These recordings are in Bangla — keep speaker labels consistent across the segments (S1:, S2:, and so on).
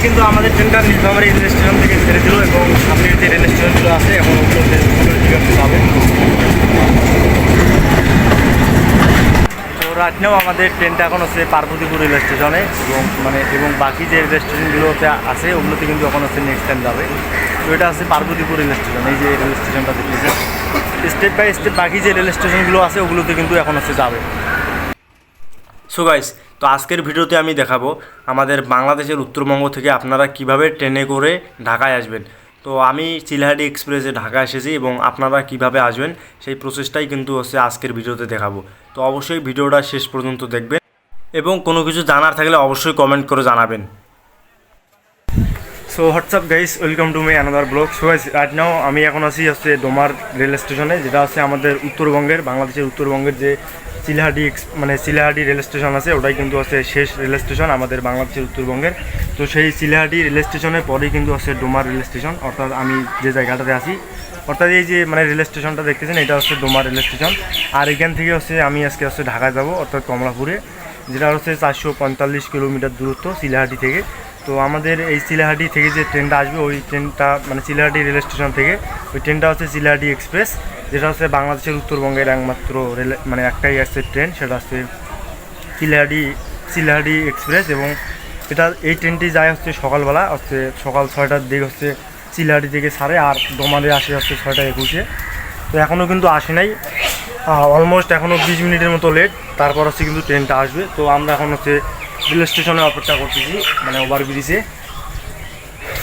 S1: কিন্তু আমাদের ট্রেনটা নীলফামারী রেল স্টেশন থেকে ছেড়ে দিল এবং সামনের যে রেল স্টেশনগুলো আছে এখন ওগুলোতে যাবে। তো রাত নাও আমাদের ট্রেনটা এখন হচ্ছে পার্বতীপুর রেল স্টেশনে এবং বাকি যে রেল স্টেশনগুলোতে আছে ওগুলোতে কিন্তু এখন হচ্ছে নেক্সট টাইম যাবে। তো এটা হচ্ছে পার্বতীপুর রেল স্টেশন, এই যে রেল স্টেশনটা দেখতেছে। স্টেপ বাই স্টেপ বাকি যে রেল স্টেশনগুলো আছে ওগুলোতে কিন্তু এখন হচ্ছে যাবে। সো গাইস, তো আজকের ভিডিওতে আমি দেখাবো আমাদের বাংলাদেশের উত্তরবঙ্গ থেকে আপনারা কিভাবে ট্রেনে করে ঢাকায় আসবেন। তো আমি চিলাহাটি এক্সপ্রেসে ঢাকা এসেছি এবং আপনারা কিভাবে আসবেন সেই প্রসেসটাই কিন্তু হচ্ছে আজকের ভিডিওতে দেখাবো। তো অবশ্যই ভিডিওটা শেষ পর্যন্ত দেখবেন এবং কোনো কিছু জানার থাকলে অবশ্যই কমেন্ট করে জানাবেন। So WhatsApp guys, welcome to my another blog. So guys, right now আমি এখন আছি হচ্ছে ডোমার রেল স্টেশনে, যেটা হচ্ছে আমাদের উত্তরবঙ্গের, বাংলাদেশের উত্তরবঙ্গের যে চিলাহাটি রেল স্টেশন আছে ওটাই কিন্তু হচ্ছে শেষ রেল স্টেশন আমাদের বাংলাদেশের উত্তরবঙ্গের। তো সেই চিলাহাটি রেল স্টেশনের পরেই কিন্তু হচ্ছে ডোমার রেল স্টেশন, অর্থাৎ আমি যে জায়গাটাতে আছি, অর্থাৎ এই যে রেল স্টেশনটা দেখতেছেন এটা হচ্ছে ডোমার রেল স্টেশন। আর এখান থেকে হচ্ছে আমি আজকে হচ্ছে ঢাকা যাব, অর্থাৎ কমলাপুরে, যেটা হচ্ছে 445 কিলোমিটার দূরত্ব চিলাহাটি থেকে। তো আমাদের এই চিলাহাটি থেকে যে ট্রেনটা আসবে ওই ট্রেনটা চিলাহাটি রেল স্টেশন থেকে ওই ট্রেনটা হচ্ছে চিলাহাটি এক্সপ্রেস, যেটা হচ্ছে বাংলাদেশের উত্তরবঙ্গের একমাত্র রেল একটাই আছে ট্রেন, সেটা হচ্ছে চিলাহাটি এক্সপ্রেস। এবং এই ট্রেনটি যায় হচ্ছে সকালবেলা, হচ্ছে সকাল 6টার দিকে হচ্ছে চিলাহাটি থেকে ছাড়ে, আর ডোমারে আসে হচ্ছে 6টা 21-এ। তো এখনও কিন্তু আসে নাই, অলমোস্ট এখনও 20 মিনিটের মতো লেট, তারপর হচ্ছে কিন্তু ট্রেনটা আসবে। তো আমরা এখন হচ্ছে রেল স্টেশনে অপেক্ষা করতেছি, ওভারব্রিজে।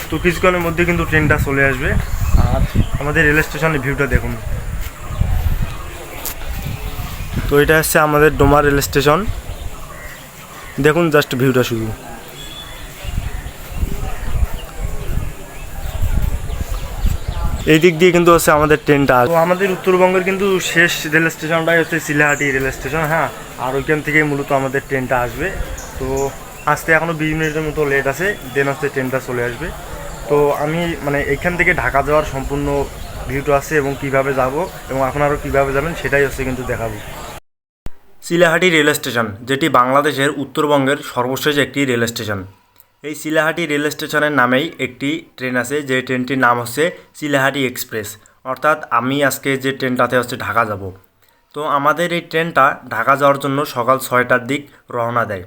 S1: তো কিছুক্ষণের মধ্যে কিন্তু ট্রেনটা চলে আসবে। আর আমাদের রেল স্টেশনের ভিউটা দেখুন। তো এটা হচ্ছে আমাদের ডোমার রেল স্টেশন, দেখুন জাস্ট ভিউটা শুধু। এই দিক দিয়ে কিন্তু হচ্ছে আমাদের ট্রেনটা। তো আমাদের উত্তরবঙ্গের কিন্তু শেষ রেল স্টেশনটাই হচ্ছে চিলাহাটি রেল স্টেশন, হ্যাঁ। আর ওইখান থেকেই মূলত আমাদের ট্রেনটা আসবে। তো আসতে এখনও 20 মিনিটের মতো লেট আছে, দেন হচ্ছে ট্রেনটা চলে আসবে। তো আমি এইখান থেকে ঢাকা যাওয়ার সম্পূর্ণ ভিউটা আছে এবং কিভাবে যাব এবং আপনারাও কীভাবে যাবেন সেটাই হচ্ছে কিন্তু দেখাবো। চিলাহাটি রেল স্টেশন, যেটি বাংলাদেশের উত্তরবঙ্গের সর্বশেষ একটি রেল স্টেশন। এই চিলাহাটি রেল স্টেশনের নামেই একটি ট্রেন আছে, যে ট্রেনটির নাম হচ্ছে চিলাহাটি এক্সপ্রেস, অর্থাৎ আমি আজকে যে ট্রেনটাতে হচ্ছে ঢাকা যাব। তো আমাদের এই ট্রেনটা ঢাকা যাওয়ার জন্য সকাল 6টার দিক রওনা দেয়।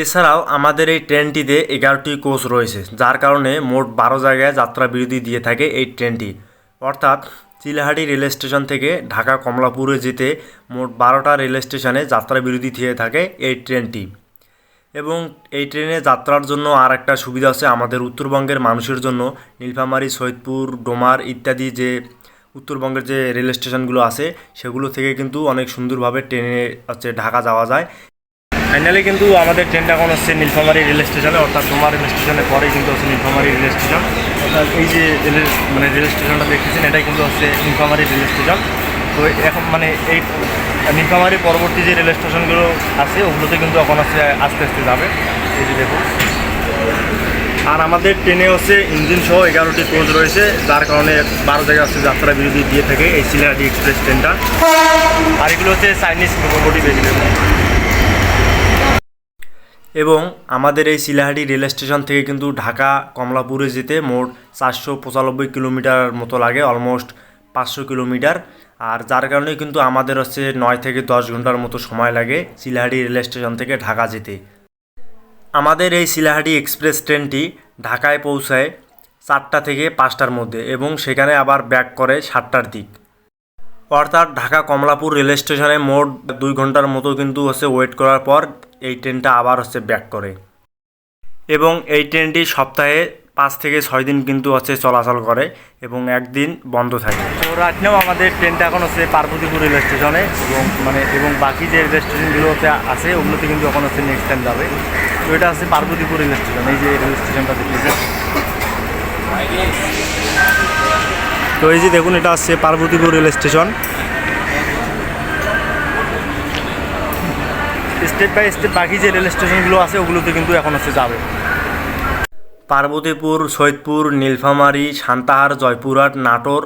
S1: এছাড়াও আমাদের এই ট্রেনটিতে 11টি কোচ রয়েছে, যার কারণে মোট 12 জায়গায় যাত্রা বিরতি দিয়ে থাকে এই ট্রেনটি। অর্থাৎ চিলাহাটি রেল স্টেশন থেকে ঢাকা কমলাপুরে যেতে মোট 12টা রেল স্টেশনে যাত্রা বিরতি দিয়ে থাকে এই ট্রেনটি। এবং এই ট্রেনে যাত্রার জন্য আর একটা সুবিধা আছে আমাদের উত্তরবঙ্গের মানুষের জন্য। নীলফামারী, সৈয়দপুর, ডোমার ইত্যাদি যে উত্তরবঙ্গের যে রেল স্টেশনগুলো আছে সেগুলো থেকে কিন্তু অনেক সুন্দরভাবে ট্রেনে হচ্ছে ঢাকা যাওয়া যায়। ফাইনালি কিন্তু আমাদের ট্রেনটা এখন হচ্ছে নীলফামারী রেল স্টেশনে, অর্থাৎ ডোমার রেল স্টেশনের পরেই কিন্তু হচ্ছে নীলফামারী রেল স্টেশন। অর্থাৎ এই যে রেল স্টেশনটা দেখতেছেন এটাই কিন্তু হচ্ছে নীলফামারী রেল স্টেশন। তো এখন এই নীলফামারী পরবর্তী যে রেল স্টেশনগুলো আছে ওগুলোতে কিন্তু এখন হচ্ছে আস্তে আস্তে যাবে, এই যে দেখুন। আর আমাদের ট্রেনে হচ্ছে ইঞ্জিন সহ 11টি কোচ রয়েছে, যার কারণে 12 জায়গায় হচ্ছে যাত্রা বিরতি দিয়ে থাকে এই চিলাহাটি এক্সপ্রেস ট্রেনটা। আর এগুলো হচ্ছে চাইনিজ লোকোমোটিভ এগুলো। এবং আমাদের এই চিলাহাটি রেল স্টেশন থেকে কিন্তু ঢাকা কমলাপুরে যেতে মোট 495 কিলোমিটার মতো লাগে, অলমোস্ট 500 কিলোমিটার। আর যার কারণে কিন্তু আমাদের হচ্ছে 9 থেকে 10 ঘন্টার মতো সময় লাগে চিলাহাটি রেল স্টেশন থেকে ঢাকা যেতে। আমাদের এই চিলাহাটি এক্সপ্রেস ট্রেনটি ঢাকায় পৌঁছায় 4টা থেকে 5টার মধ্যে এবং সেখানে আবার ব্যাক করে 7টার দিক। অর্থাৎ ঢাকা কমলাপুর রেল স্টেশনে মোট 2 ঘন্টার মতো কিন্তু হচ্ছে ওয়েট করার পর এই ট্রেনটা আবার হচ্ছে ব্যাক করে। এবং এই ট্রেনটি সপ্তাহে 5 থেকে 6 দিন কিন্তু হচ্ছে চলাচল করে এবং একদিন বন্ধ থাকে। তো রাত নাও আমাদের ট্রেনটা এখন হচ্ছে পার্বতীপুর রেল স্টেশনে এবং বাকি যে রেল স্টেশনগুলোতে আছে ওগুলোতে কিন্তু এখন হচ্ছে নেক্সট টাইম যাবে। তো এটা হচ্ছে পার্বতীপুর রেল স্টেশন, এই যে রেল স্টেশনটা দেখতেছেন। তো এই যে দেখুন, এটা হচ্ছে Parbatipur rail station. Step by step বাকি যে রেল স্টেশনগুলো আছে ওগুলোতে কিন্তু এখন হচ্ছে যাবে। পার্বতীপুর, সৈয়দপুর, নীলফামারী, সান্তাহার, জয়পুরহাট, নাটোর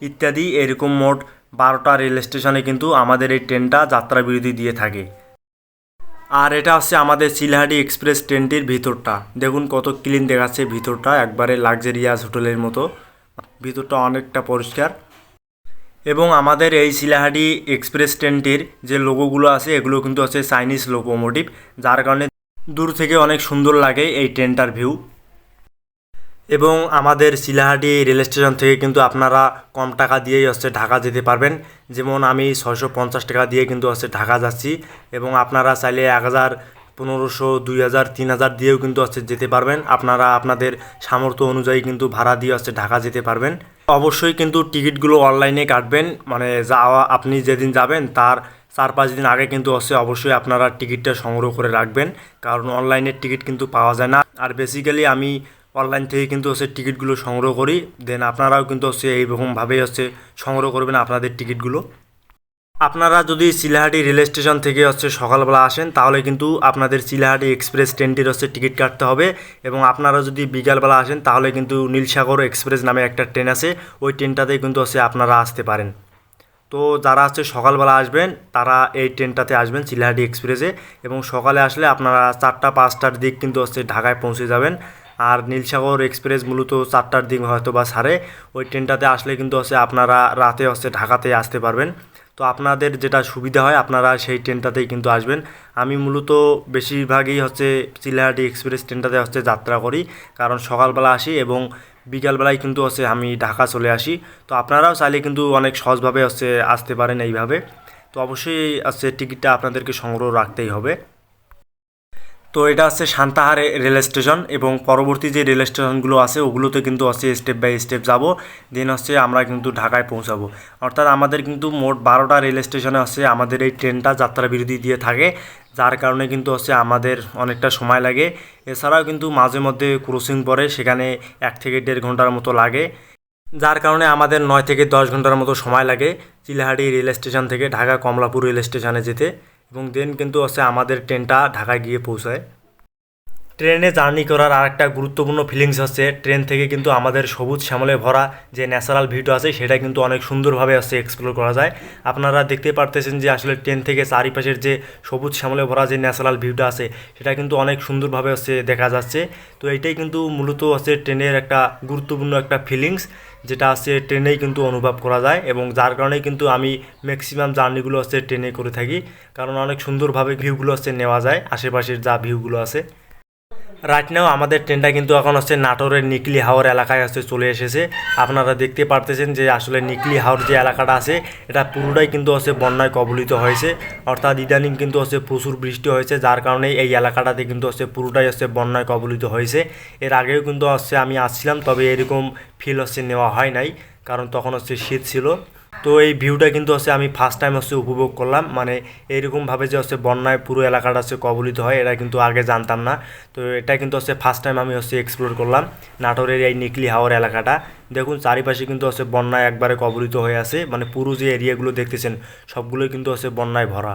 S1: ইত্যাদি এরকম মোট 12টা রেল স্টেশনে কিন্তু আমাদের এই ট্রেনটা যাত্রা বিরতি দিয়ে থাকে। আর এটা হচ্ছে আমাদের চিলাহাটি এক্সপ্রেস ট্রেনটির ভিতরটা, দেখুন কত ক্লিন দেখাচ্ছে ভিতরটা, একবারে লাক্সারিয়াস হোটেলের মতো, ভিতরটা অনেকটা পরিষ্কার। এবং আমাদের এই চিলাহাটি এক্সপ্রেস ট্রেনটির যে লোগোগুলো আছে এগুলো কিন্তু হচ্ছে চাইনিজ লোকোমোটিভ, যার কারণে দূর থেকে অনেক সুন্দর লাগে এই ট্রেনটার ভিউ। এবং আমাদের চিলাহাটি রেল স্টেশন থেকে কিন্তু আপনারা কম টাকা দিয়েই হচ্ছে ঢাকা যেতে পারবেন। যেমন আমি 650 টাকা দিয়ে কিন্তু হচ্ছে ঢাকা যাচ্ছি, এবং আপনারা চাইলে 1000, 1500, 2000, 3000 দিয়েও কিন্তু হচ্ছে যেতে পারবেন। আপনারা আপনাদের সামর্থ্য অনুযায়ী কিন্তু ভাড়া দিয়ে হচ্ছে ঢাকা যেতে পারবেন। অবশ্যই কিন্তু টিকিটগুলো অনলাইনে কাটবেন, মানে যাওয়া আপনি যেদিন যাবেন তার 4-5 দিন আগে কিন্তু হচ্ছে অবশ্যই আপনারা টিকিটটা সংগ্রহ করে রাখবেন, কারণ অনলাইনের টিকিট কিন্তু পাওয়া যায় না। আর বেসিক্যালি আমি অনলাইন থেকে কিন্তু হচ্ছে টিকিটগুলো সংগ্রহ করি, দেন আপনারাও কিন্তু হচ্ছে এইরকমভাবেই হচ্ছে সংগ্রহ করবেন আপনাদের টিকিটগুলো। আপনারা যদি চিলাহাটি রেল স্টেশন থেকে হচ্ছে সকালবেলা আসেন তাহলে কিন্তু আপনাদের চিলাহাটি এক্সপ্রেস ট্রেনটির হচ্ছে টিকিট কাটতে হবে, এবং আপনারা যদি বিকালবেলা আসেন তাহলে কিন্তু নীলসাগর এক্সপ্রেস নামে একটা ট্রেন আছে, ওই ট্রেনটাতেই কিন্তু হচ্ছে আপনারা আসতে পারেন। তো যারা হচ্ছে সকালবেলা আসবেন তারা এই ট্রেনটাতে আসবেন চিলাহাটি এক্সপ্রেসে, এবং সকালে আসলে আপনারা 4টা-5টার দিক কিন্তু হচ্ছে ঢাকায় পৌঁছে যাবেন। আর নীলসাগর এক্সপ্রেস মূলত 4টার দিক হয়তো বা ছাড়ে, ওই ট্রেনটাতে আসলে কিন্তু হচ্ছে আপনারা রাতে হচ্ছে ঢাকাতে আসতে পারবেন। তো আপনাদের যেটা সুবিধা হয় আপনারা সেই ট্রেনটাতেই কিন্তু আসবেন। আমি মূলত বেশিরভাগই হচ্ছে চিলাহাটি এক্সপ্রেস ট্রেনটাতে হচ্ছে যাত্রা করি, কারণ সকালবেলা আসি এবং বিকালবেলায় কিন্তু হচ্ছে আমি ঢাকা চলে আসি। তো আপনারাও চাইলে কিন্তু অনেক সহজভাবে হচ্ছে আসতে পারেন এইভাবে। তো অবশ্যই হচ্ছে টিকিটটা আপনাদেরকে সংগ্রহ রাখতেই হবে। তো এটা হচ্ছে সান্তাহার রেল স্টেশন, এবং পরবর্তী যে রেল স্টেশনগুলো আছে ওগুলোতে কিন্তু হচ্ছে স্টেপ বাই স্টেপ যাব, দেন হচ্ছে আমরা কিন্তু ঢাকায় পৌঁছাবো। অর্থাৎ আমাদের কিন্তু মোট 12টা রেল স্টেশনে হচ্ছে আমাদের এই ট্রেনটা যাত্রা বিরতি দিয়ে থাকে, যার কারণে কিন্তু হচ্ছে আমাদের অনেকটা সময় লাগে। এছাড়াও কিন্তু মাঝে মধ্যে ক্রসিং পড়ে, সেখানে 1 থেকে 1.5 ঘন্টার মতো লাগে, যার কারণে আমাদের 9 থেকে 10 ঘন্টার মতো সময় লাগে চিলাহাটি রেল স্টেশন থেকে ঢাকা কমলাপুর রেল স্টেশনে যেতে, এবং দেন কিন্তু হচ্ছে আমাদের ট্রেনটা ঢাকায় গিয়ে পৌঁছায়। ট্রেনে জার্নি করার আরেকটা গুরুত্বপূর্ণ ফিলিংস হচ্ছে ট্রেন থেকে কিন্তু আমাদের সবুজ শ্যামলে ভরা যে ন্যাচারাল ভিউটা আছে সেটা কিন্তু অনেক সুন্দরভাবে হচ্ছে এক্সপ্লোর করা যায়। আপনারা দেখতে পারতেছেন যে আসলে ট্রেন থেকে চারিপাশের যে সবুজ শ্যামলে ভরা যে ন্যাচারাল ভিউটা আছে সেটা কিন্তু অনেক সুন্দরভাবে হচ্ছে দেখা যাচ্ছে। তো এটাই কিন্তু মূলত হচ্ছে ট্রেনের একটা গুরুত্বপূর্ণ একটা ফিলিংস, যেটা হচ্ছে ট্রেনেই কিন্তু অনুভব করা যায়, এবং যার কারণেই কিন্তু আমি ম্যাক্সিমাম জার্নিগুলো হচ্ছে ট্রেনে করে থাকি, কারণ অনেক সুন্দরভাবে ভিউগুলো হচ্ছে নেওয়া যায় আশেপাশের যা ভিউগুলো আছে। রাইট নাও আমাদের ট্রেনটা কিন্তু এখন হচ্ছে নাটোরের নিকলি হাওর এলাকায় হচ্ছে চলে এসেছে। আপনারা দেখতে পারতেছেন যে আসলে নিকলি হাওর যে এলাকাটা আছে এটা পুরোটাই কিন্তু হচ্ছে বন্যায় কবলিত হয়েছে, অর্থাৎ ইদানিং কিন্তু হচ্ছে প্রচুর বৃষ্টি হয়েছে, যার কারণে এই এলাকাটাতে কিন্তু হচ্ছে পুরোটাই হচ্ছে বন্যায় কবলিত হয়েছে। এর আগেও কিন্তু হচ্ছে আমি আসছিলাম, তবে এরকম ফিল হচ্ছে নেওয়া হয় নাই, কারণ তখন হচ্ছে শীত ছিল। তো এই ভিউটা কিন্তু হচ্ছে আমি ফার্স্ট টাইম হচ্ছে উপভোগ করলাম, মানে এইরকমভাবে যে হচ্ছে বন্যায় পুরো এলাকাটা হচ্ছে কবলিত হয় এটা কিন্তু আগে জানতাম না। তো এটা কিন্তু হচ্ছে ফার্স্ট টাইম আমি হচ্ছে এক্সপ্লোর করলাম নাটোরের এই নিকলি হাওর এলাকাটা। দেখুন চারিপাশে কিন্তু হচ্ছে বন্যায় একবারে কবলিত হয়ে আছে, মানে পুরো যে এরিয়াগুলো দেখতেছেন সবগুলোই কিন্তু হচ্ছে বন্যায় ভরা।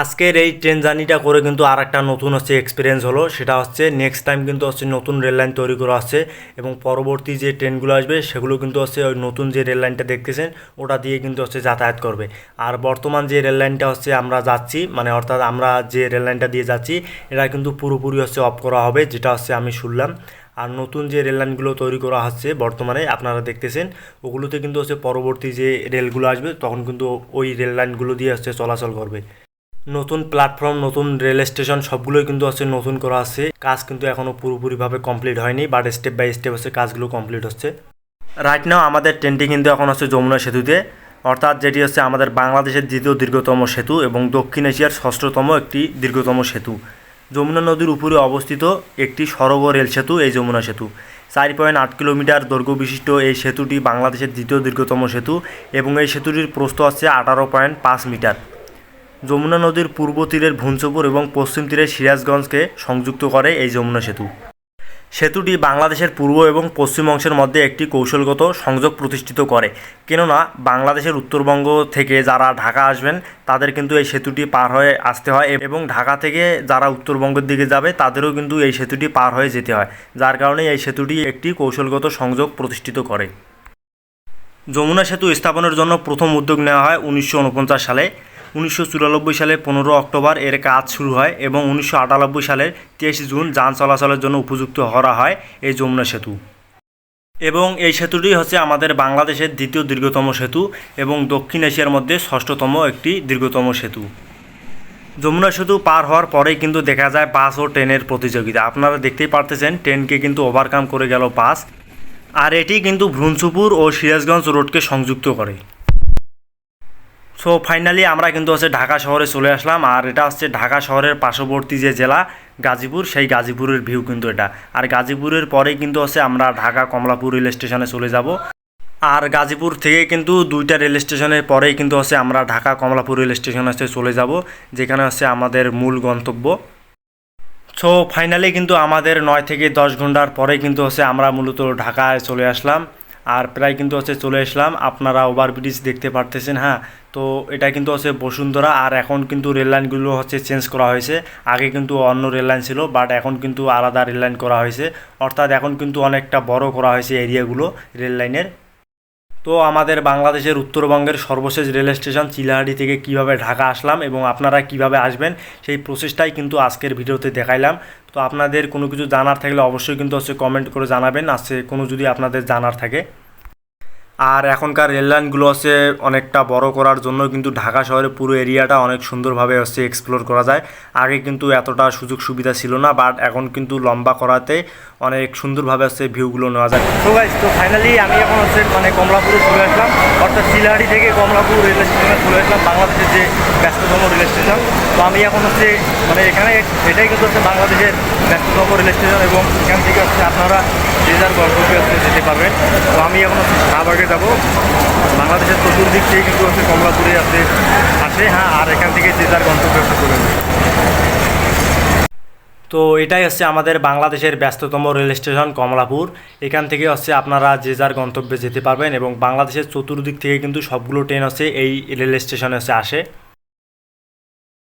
S1: আজকের এই ট্রেন জার্নিটা করে কিন্তু আর একটা নতুন হচ্ছে এক্সপিরিয়েন্স হলো, সেটা হচ্ছে নেক্সট টাইম কিন্তু হচ্ছে নতুন রেল লাইন তৈরি করা হচ্ছে, এবং পরবর্তী যে ট্রেনগুলো আসবে সেগুলো কিন্তু হচ্ছে ওই নতুন যে রেল লাইনটা দেখতেছেন ওটা দিয়ে কিন্তু হচ্ছে যাতায়াত করবে। আর বর্তমান যে রেল লাইনটা হচ্ছে আমরা যাচ্ছি, মানে অর্থাৎ আমরা যে রেল লাইনটা দিয়ে যাচ্ছি এটা কিন্তু পুরোপুরি হচ্ছে অফ করা হবে, যেটা হচ্ছে আমি শুনলাম। আর নতুন যে রেল লাইনগুলো তৈরি করা হচ্ছে বর্তমানে আপনারা দেখতেছেন ওগুলোতে কিন্তু হচ্ছে পরবর্তী যে রেলগুলো আসবে তখন কিন্তু ওই রেল লাইনগুলো দিয়ে হচ্ছে চলাচল করবে। নতুন প্ল্যাটফর্ম, নতুন রেল স্টেশন সবগুলোই কিন্তু হচ্ছে নতুন করা আছে, কাজ কিন্তু এখনও পুরোপুরিভাবে কমপ্লিট হয়নি, বাট স্টেপ বাই স্টেপ হচ্ছে কাজগুলো কমপ্লিট হচ্ছে। রাইট নাও আমাদের ট্রেনটি কিন্তু এখন হচ্ছে যমুনা সেতুতে, অর্থাৎ যেটি হচ্ছে আমাদের বাংলাদেশের দ্বিতীয় দীর্ঘতম সেতু এবং দক্ষিণ এশিয়ার ষষ্ঠতম একটি দীর্ঘতম সেতু। যমুনা নদীর উপরে অবস্থিত একটি সড়ক ও রেল সেতু এই যমুনা সেতু। 4.8 কিলোমিটার দৈর্ঘ্য বিশিষ্ট এই সেতুটি বাংলাদেশের দ্বিতীয় দীর্ঘতম সেতু, এবং এই সেতুটির প্রস্থ হচ্ছে 18.5 মিটার। যমুনা নদীর পূর্ব তীরের ভুঞ্চপুর এবং পশ্চিম তীরের সিরাজগঞ্জকে সংযুক্ত করে এই যমুনা সেতু। সেতুটি বাংলাদেশের পূর্ব এবং পশ্চিম অংশের মধ্যে একটি কৌশলগত সংযোগ প্রতিষ্ঠিত করে, কেননা বাংলাদেশের উত্তরবঙ্গ থেকে যারা ঢাকা আসবেন তাদের কিন্তু এই সেতুটি পার হয়ে আসতে হয়, এবং ঢাকা থেকে যারা উত্তরবঙ্গের দিকে যাবে তাদেরও কিন্তু এই সেতুটি পার হয়ে যেতে হয়, যার কারণে এই সেতুটি একটি কৌশলগত সংযোগ প্রতিষ্ঠিত করে। যমুনা সেতু স্থাপনের জন্য প্রথম উদ্যোগ নেওয়া হয় 1949 সালে। 1994 সালে 15 অক্টোবর এর কাজ শুরু হয় এবং 1998 সালের 23 জুন যান চলাচলের জন্য উপযুক্ত করা হয় এই যমুনা সেতু। এবং এই সেতুটি হচ্ছে আমাদের বাংলাদেশের দ্বিতীয় দীর্ঘতম সেতু এবং দক্ষিণ এশিয়ার মধ্যে ষষ্ঠতম একটি দীর্ঘতম সেতু। যমুনা সেতু পার হওয়ার পরেই কিন্তু দেখা যায় বাস ও ট্রেনের প্রতিযোগিতা। আপনারা দেখতেই পারতেছেন ট্রেনকে কিন্তু ওভারকাম করে গেল বাস। আর এটি কিন্তু ভ্রুনসুপুর ও সিরাজগঞ্জ রোডকে সংযুক্ত করে। সো ফাইনালি আমরা কিন্তু হচ্ছে ঢাকা শহরে চলে আসলাম। আর এটা হচ্ছে ঢাকা শহরের পার্শ্ববর্তী যে জেলা গাজীপুর, সেই গাজীপুরের ভিউ কিন্তু এটা। আর গাজীপুরের পরেই কিন্তু হচ্ছে আমরা ঢাকা কমলাপুর রেল স্টেশনে চলে যাব। আর গাজীপুর থেকে কিন্তু 2টা রেল স্টেশনের পরেই কিন্তু হচ্ছে আমরা ঢাকা কমলাপুর রেল স্টেশনে চলে যাব, যেখানে হচ্ছে আমাদের মূল গন্তব্য। সো ফাইনালি কিন্তু আমাদের 9 থেকে 10 ঘন্টার পরে কিন্তু হচ্ছে আমরা মূলত ঢাকায় চলে আসলাম। আর প্রায় কিন্তু হচ্ছে চলে আসলাম। আপনারা ওভারব্রিজ দেখতে পারতেছেন। হ্যাঁ, তো এটা কিন্তু হচ্ছে বসুন্ধরা। আর এখন কিন্তু রেল লাইনগুলো হচ্ছে চেঞ্জ করা হয়েছে। আগে কিন্তু অন্য রেল লাইন ছিল, বাট এখন কিন্তু আলাদা রেল লাইন করা হয়েছে। অর্থাৎ এখন কিন্তু অনেকটা বড় করা হয়েছে এরিয়াগুলো রেল লাইনের। তো আমাদের বাংলাদেশের উত্তরবঙ্গের সর্বশেষ রেল স্টেশন চিলাহাটি থেকে কিভাবে ঢাকা আসলাম এবং আপনারা কিভাবে আসবেন সেই প্রসেসটাই কিন্তু আজকের ভিডিওতে দেখাইলাম। তো আপনাদের কোনো কিছু জানার থাকলে অবশ্যই কিন্তু হচ্ছে কমেন্ট করে জানাবেন, আছে কোনো যদি আপনাদের জানার থাকে। আর এখনকার রেল লাইনগুলো হচ্ছে অনেকটা বড় করার জন্য কিন্তু ঢাকা শহরের পুরো এরিয়াটা অনেক সুন্দরভাবে হচ্ছে এক্সপ্লোর করা যায়। আগে কিন্তু এতটা সুযোগ সুবিধা ছিল না, বাট এখন কিন্তু লম্বা করাতে অনেক সুন্দরভাবে হচ্ছে ভিউগুলো নেওয়া যায়। তো গাইস, তো ফাইনালি আমি এখন হচ্ছে কমলাপুরে চলে আসলাম, অর্থাৎ চিলাহাটি থেকে কমলাপুর রেল স্টেশনে চলে আসলাম, বাংলাদেশের যে ব্যস্ততম রেল স্টেশন। তো আমি এখন হচ্ছে এখানে এটাই কিন্তু হচ্ছে বাংলাদেশের ব্যস্ততম রেল স্টেশন এবং এখান থেকে হচ্ছে আপনারা যে যার গন্তব্যে হচ্ছে যেতে পারবেন। তো আমি এখন হচ্ছে শাহবাগে যাব। বাংলাদেশের চতুর্দিক থেকে কিন্তু হচ্ছে কমলাপুরে আসে। হ্যাঁ, আর এখান থেকে যে যার গন্তব্যে হচ্ছে চলে যাবে। তো এটাই হচ্ছে আমাদের বাংলাদেশের ব্যস্ততম রেল স্টেশন কমলাপুর। এখান থেকে হচ্ছে আপনারা যে যার গন্তব্যে যেতে পারবেন এবং বাংলাদেশের চতুর্দিক থেকে কিন্তু সবগুলো ট্রেন হচ্ছে এই রেল স্টেশনে হচ্ছে আসে।